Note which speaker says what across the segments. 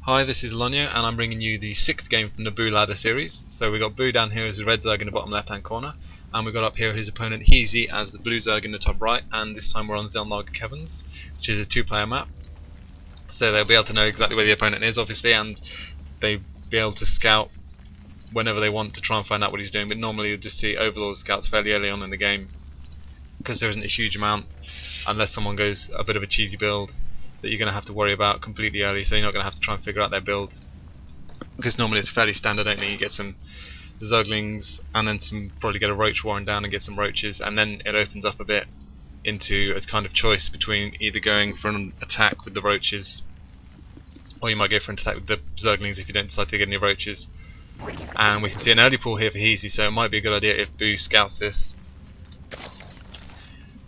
Speaker 1: Hi, this is Lonyo, and I'm bringing you the 6th game from the Boo Ladder series. So we got Boo down here as the red Zerg in the bottom left hand corner, and we got up here his opponent Heazy as the blue Zerg in the top right, and this time we're on Xel'Naga Caverns, which is a 2-player map. So they'll be able to know exactly where the opponent is, obviously, and they'll be able to scout whenever they want to try and find out what he's doing, but normally you'll just see Overlord scouts fairly early on in the game, because there isn't a huge amount, unless someone goes a bit of a cheesy build, that you're going to have to worry about completely early, so you're not going to have to try and figure out their build, because normally it's fairly standard only. You get some Zerglings and then probably get a Roach Warren down and get some Roaches, and then it opens up a bit into a kind of choice between either going for an attack with the Roaches, or you might go for an attack with the Zerglings if you don't decide to get any Roaches. And we can see an early pull here for Heazy, so it might be a good idea if Boo scouts this,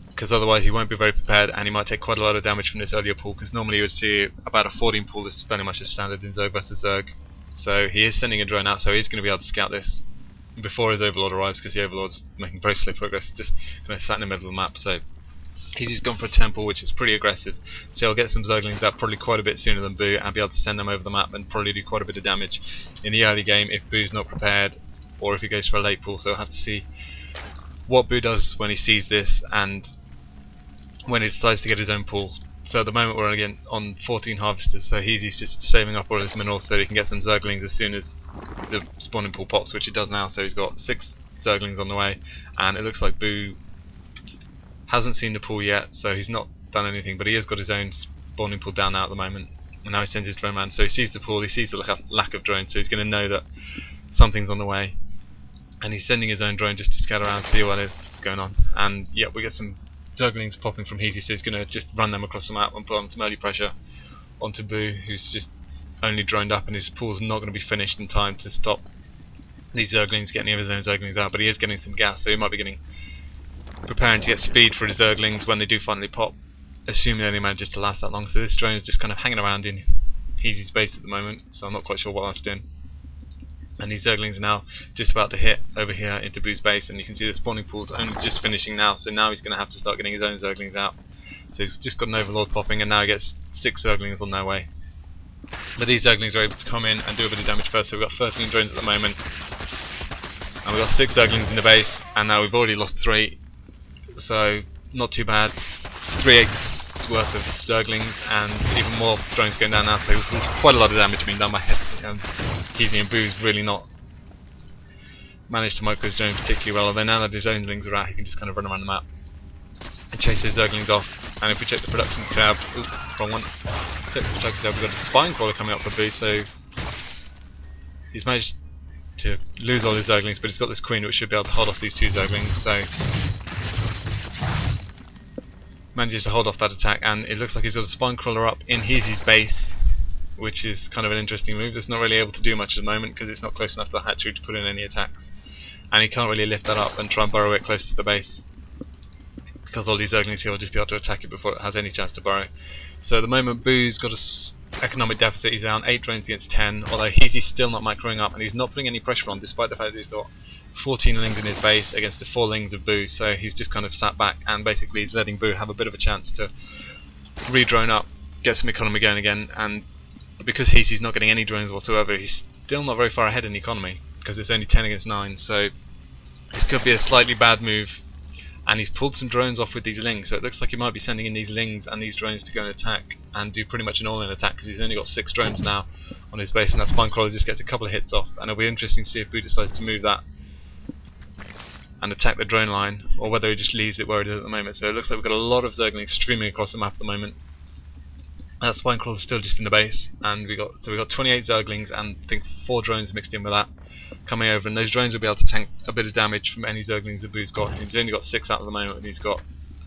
Speaker 1: because otherwise he won't be very prepared and he might take quite a lot of damage from this earlier pull, because normally you would see about a 14 pull. This is very much a standard in Zerg vs Zerg. So he is sending a drone out, so he's going to be able to scout this before his Overlord arrives, because the Overlord's making very slow progress, just kind of sat in the middle of the map. So Heazy's gone for a temple, which is pretty aggressive, so he'll get some Zerglings out probably quite a bit sooner than Boo and be able to send them over the map and probably do quite a bit of damage in the early game if Boo's not prepared, or if he goes for a late pull. So we'll have to see what Boo does when he sees this and when he decides to get his own pull. So at the moment we're again on 14 harvesters, so Heazy's just saving up all his minerals so he can get some Zerglings as soon as the spawning pool pops, which it does now. So he's got 6 Zerglings on the way, and it looks like Boo hasn't seen the pool yet, so he's not done anything, but he has got his own spawning pool down now at the moment, and now he sends his drone man. So he sees the pool, he sees the lack of drones, so he's going to know that something's on the way, and he's sending his own drone just to scout around, see what is going on. And yeah, we get some Zerglings popping from Heazy, so he's going to just run them across the map and put on some early pressure onto Boo, who's just only droned up, and his pool's not going to be finished in time to stop these Zerglings getting any of his own Zerglings out, but he is getting some gas, so he might be preparing to get speed for his Zerglings when they do finally pop, assuming they only manages to last that long. So this drone is just kind of hanging around in Heazy's base at the moment, so I'm not quite sure what that's doing. And these Zerglings are now just about to hit over here into Boo's base, and you can see the spawning pool's only just finishing now, so now he's going to have to start getting his own Zerglings out. So he's just got an Overlord popping, and now he gets 6 Zerglings on their way. But these Zerglings are able to come in and do a bit of damage first, so we've got 13 drones at the moment, and we've got 6 Zerglings in the base, and now we've already lost 3, so not too bad. 3/8 worth of Zerglings, and even more drones going down now, so quite a lot of damage being done by Heazy, and Boo's really not managed to micro his drone particularly well, although now that his own Zerglings are out, he can just kind of run around the map and chase his Zerglings off. And if we check the production tab, wrong one, check the production tab, we've got a spine crawler coming up for Boo, so he's managed to lose all his Zerglings, but he's got this queen which should be able to hold off these 2 Zerglings, so manages to hold off that attack. And it looks like he's got a spine crawler up in Heazy's base, which is kind of an interesting move. It's not really able to do much at the moment because it's not close enough to the hatchery to put in any attacks, and he can't really lift that up and try and burrow it close to the base, because all these Zerglings here will just be able to attack it before it has any chance to burrow. So at the moment Boo's got an economic deficit. He's down 8 drones against 10, although Heazy's still not microing up, and he's not putting any pressure on, despite the fact that he's got 14 lings in his base against the 4 lings of Boo. So he's just kind of sat back, and basically he's letting Boo have a bit of a chance to re-drone up, get some economy going again. And because Heazy's not getting any drones whatsoever, he's still not very far ahead in economy, because it's only 10 against 9, so this could be a slightly bad move. And he's pulled some drones off with these lings, so it looks like he might be sending in these lings and these drones to go and attack and do pretty much an all-in attack, because he's only got 6 drones now on his base, and that spine crawler just gets a couple of hits off. And it'll be interesting to see if Boo decides to move that and attack the drone line, or whether he just leaves it where it is at the moment. So it looks like we've got a lot of Zerglings streaming across the map at the moment. That spine crawler is still just in the base, and we got 28 Zerglings and I think 4 drones mixed in with that coming over, and those drones will be able to tank a bit of damage from any Zerglings that Boo's got. He's only got 6 out at the moment, and he's got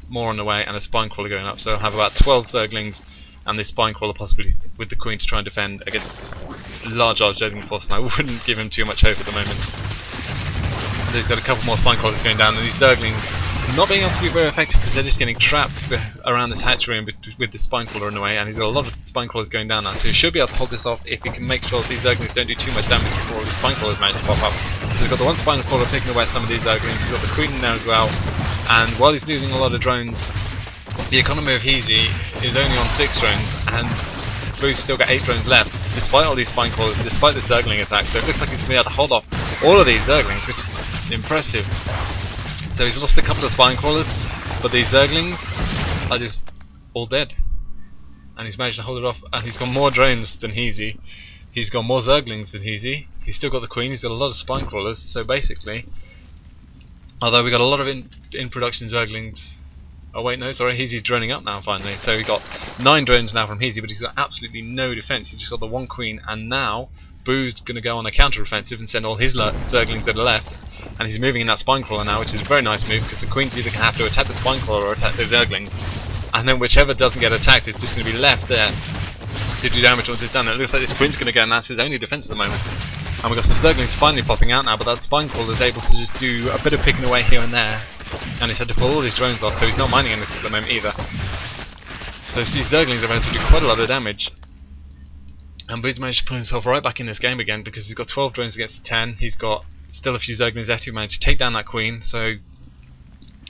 Speaker 1: more on the way and a spine crawler going up, so he'll have about 12 Zerglings and this spine crawler possibly with the queen to try and defend against a large Zergling force, and I wouldn't give him too much hope at the moment. So he's got a couple more spine crawlers going down, and these Zerglings not being able to be very effective because they're just getting trapped around this hatchery and with the spine crawler in the way, and he's got a lot of spine crawlers going down now, so he should be able to hold this off if he can make sure that these Zerglings don't do too much damage before the spine crawlers manage to pop up. So he's got the one spine crawler taking away some of these Zerglings, he's got the queen in there as well, and while he's losing a lot of drones, the economy of Heazy is only on 6 drones, and Boo's still got 8 drones left. despite all these spine crawlers, despite the Zergling attack. So it looks like he's going to be able to hold off all of these Zerglings, which is impressive. So he's lost a couple of spine crawlers, but these Zerglings are just all dead. And he's managed to hold it off, and he's got more drones than Heazy. He's got more Zerglings than Heazy. He's still got the Queen, he's got a lot of spine crawlers, so basically, although we got a lot of in production Zerglings. Oh wait, no, sorry, Heazy's droning up now finally. So we got 9 drones now from Heazy, but he's got absolutely no defense. He's just got the one Queen, and now Boo's going to go on a counter-offensive and send all his Zerglings that are left. And he's moving in that spine crawler now, which is a very nice move, because the Queen's either going to have to attack the spine crawler or attack the Zerglings. And then whichever doesn't get attacked is just going to be left there to do damage once it's done. And it looks like this Queen's going to go, and that's his only defense at the moment. And we've got some Zerglings finally popping out now, but that spine crawler is able to just do a bit of picking away here and there. And he's had to pull all his drones off, so he's not mining anything at the moment either. So these Zerglings are able to do quite a lot of damage. And Boo's managed to put himself right back in this game again, because he's got 12 drones against the 10. He's got still a few Zerglings left who managed to take down that Queen, so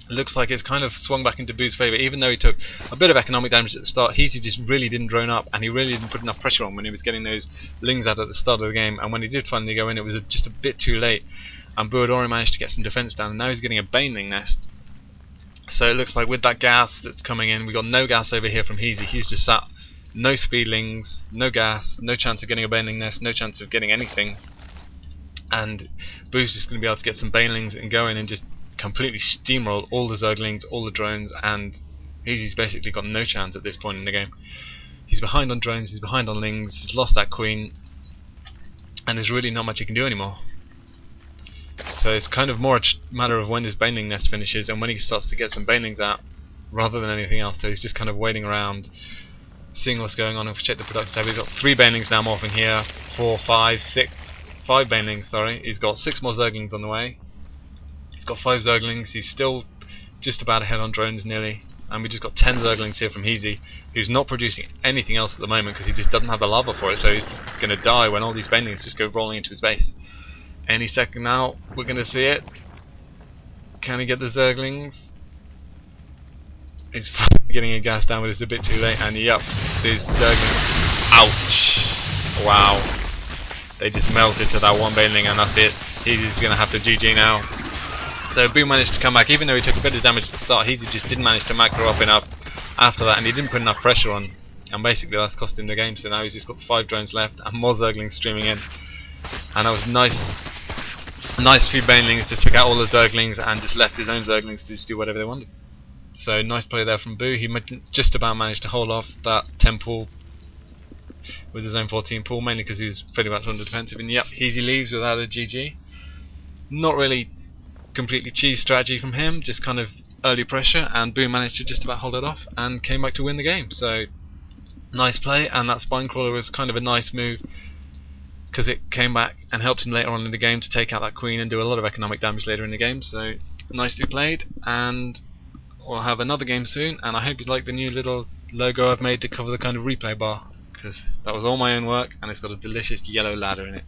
Speaker 1: it looks like it's kind of swung back into Boo's favour. Even though he took a bit of economic damage at the start, Heazy just really didn't drone up, and he really didn't put enough pressure on when he was getting those lings out at the start of the game. And when he did finally go in, it was just a bit too late, and Boo had already managed to get some defence down, and now he's getting a Baneling nest. So it looks like with that gas that's coming in, we got no gas over here from Heazy. He's just sat, no speedlings, no gas, no chance of getting a Baneling nest, no chance of getting anything. And Boo's just going to be able to get some Banelings and go in and just completely steamroll all the Zerglings, all the drones, and Heazy's basically got no chance at this point in the game. He's behind on drones, he's behind on lings, he's lost that Queen, and there's really not much he can do anymore. So it's kind of more a matter of when his Baneling nest finishes and when he starts to get some Banelings out, rather than anything else. So he's just kind of waiting around, seeing what's going on. If we check the production tab, he's got 3 Banelings now morphing here, 4, 5, 6, 5 Banelings, sorry. He's got 6 more Zerglings on the way. He's got 5 Zerglings, he's still just about ahead on drones nearly. And we just got 10 Zerglings here from Heazy, who's not producing anything else at the moment because he just doesn't have the lava for it, so he's just going to die when all these Banelings just go rolling into his base. Any second now, we're going to see it. Can he get the Zerglings? He's getting a gas down, but it's a bit too late, and yep, these Zerglings. Ouch! Wow. They just melted to that one Baneling, and that's it. Heazy's going to have to GG now. So Boo managed to come back, even though he took a bit of damage at the start. Heazy just didn't manage to macro up enough after that, and he didn't put enough pressure on. And basically that's cost him the game, so now he's just got 5 drones left, and more Zerglings streaming in. And that was nice few Banelings, just took out all the Zerglings and just left his own Zerglings to just do whatever they wanted. So nice play there from Boo. He just about managed to hold off that 10 pool with his own 14 pool, mainly because he was pretty much under defensive. And yep, Heazy leaves without a GG. Not really completely cheese strategy from him, just kind of early pressure, and Boo managed to just about hold it off and came back to win the game. So nice play, and that spine crawler was kind of a nice move because it came back and helped him later on in the game to take out that Queen and do a lot of economic damage later in the game. So nicely played, and we'll have another game soon, and I hope you like the new little logo I've made to cover the kind of replay bar, because that was all my own work and it's got a delicious yellow ladder in it.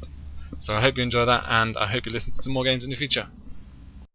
Speaker 1: So I hope you enjoy that, and I hope you listen to some more games in the future.